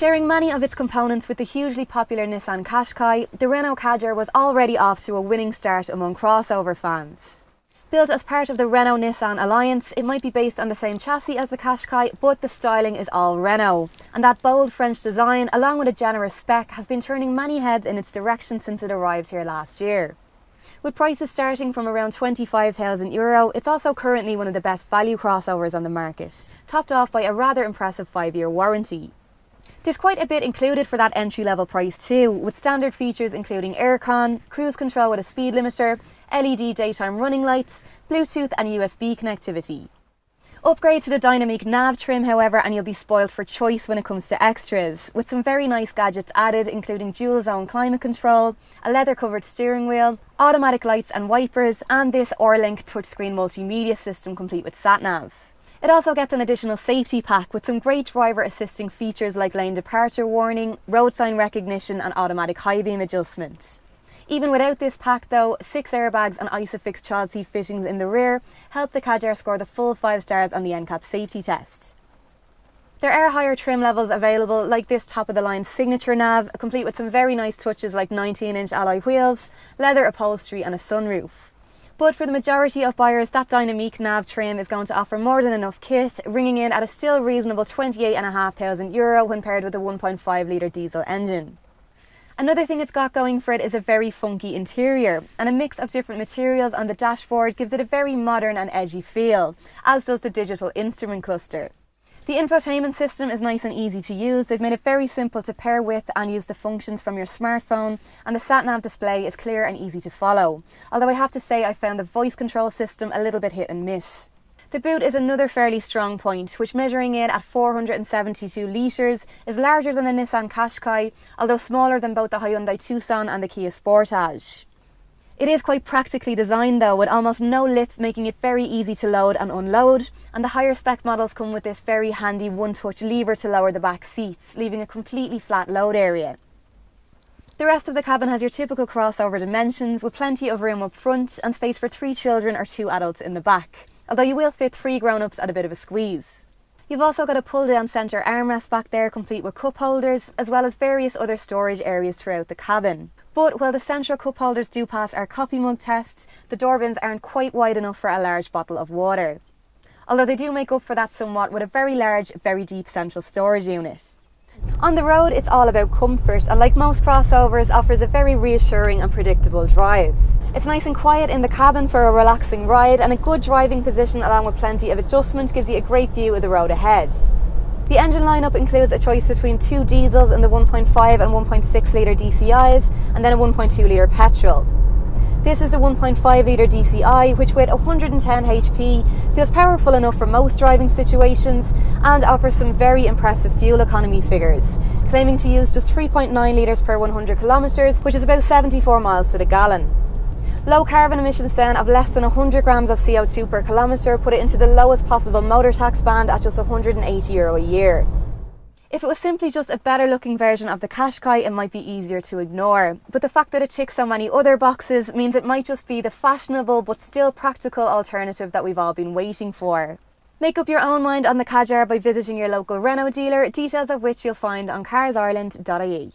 Sharing many of its components with the hugely popular Nissan Qashqai, the Renault Kadjar was already off to a winning start among crossover fans. Built as part of the Renault-Nissan alliance, it might be based on the same chassis as the Qashqai, but the styling is all Renault. And that bold French design, along with a generous spec, has been turning many heads in its direction since it arrived here last year. With prices starting from around €25,000, it's also currently one of the best value crossovers on the market, topped off by a rather impressive 5-year warranty. There's quite a bit included for that entry-level price too, with standard features including aircon, cruise control with a speed limiter, LED daytime running lights, Bluetooth and USB connectivity. Upgrade to the dynamic nav trim, however, and you'll be spoiled for choice when it comes to extras, with some very nice gadgets added including dual zone climate control, a leather covered steering wheel, automatic lights and wipers, and this Orlink touchscreen multimedia system complete with Sat-Nav. It also gets an additional safety pack with some great driver assisting features like lane departure warning, road sign recognition and automatic high beam adjustment. Even without this pack though, 6 airbags and ISOFIX child seat fittings in the rear help the Kadjar score the full 5 stars on the NCAP safety test. There are higher trim levels available, like this top of the line Signature Nav, complete with some very nice touches like 19-inch alloy wheels, leather upholstery and a sunroof. But for the majority of buyers, that dynamic nav trim is going to offer more than enough kit, ringing in at a still reasonable €28,500 when paired with a 1.5 litre diesel engine. Another thing it's got going for it is a very funky interior, and a mix of different materials on the dashboard gives it a very modern and edgy feel, as does the digital instrument cluster. The infotainment system is nice and easy to use. They've made it very simple to pair with and use the functions from your smartphone, and the Sat-Nav display is clear and easy to follow. Although I have to say I found the voice control system a little bit hit and miss. The boot is another fairly strong point, which measuring in at 472 litres is larger than the Nissan Qashqai, although smaller than both the Hyundai Tucson and the Kia Sportage. It is quite practically designed though, with almost no lip, making it very easy to load and unload, and the higher spec models come with this very handy one-touch lever to lower the back seats, leaving a completely flat load area. The rest of the cabin has your typical crossover dimensions, with plenty of room up front and space for 3 children or 2 adults in the back, although you will fit 3 grown-ups at a bit of a squeeze. You've also got a pull-down centre armrest back there complete with cup holders, as well as various other storage areas throughout the cabin. But while the central cup holders do pass our coffee mug tests, the door bins aren't quite wide enough for a large bottle of water. Although they do make up for that somewhat with a very large, very deep central storage unit. On the road, it's all about comfort, and like most crossovers, offers a very reassuring and predictable drive. It's nice and quiet in the cabin for a relaxing ride, and a good driving position along with plenty of adjustment gives you a great view of the road ahead. The engine lineup includes a choice between 2 diesels in the 1.5 and 1.6 litre DCIs, and then a 1.2 litre petrol. This is a 1.5 litre DCI, which with 110 HP feels powerful enough for most driving situations and offers some very impressive fuel economy figures, claiming to use just 3.9 litres per 100 kilometres, which is about 74 miles to the gallon. Low carbon emissions then of less than 100 grams of CO2 per kilometre put it into the lowest possible motor tax band at just €180 a year. If it was simply just a better looking version of the Qashqai, it might be easier to ignore. But the fact that it ticks so many other boxes means it might just be the fashionable but still practical alternative that we've all been waiting for. Make up your own mind on the Kadjar by visiting your local Renault dealer, details of which you'll find on CarsIreland.ie.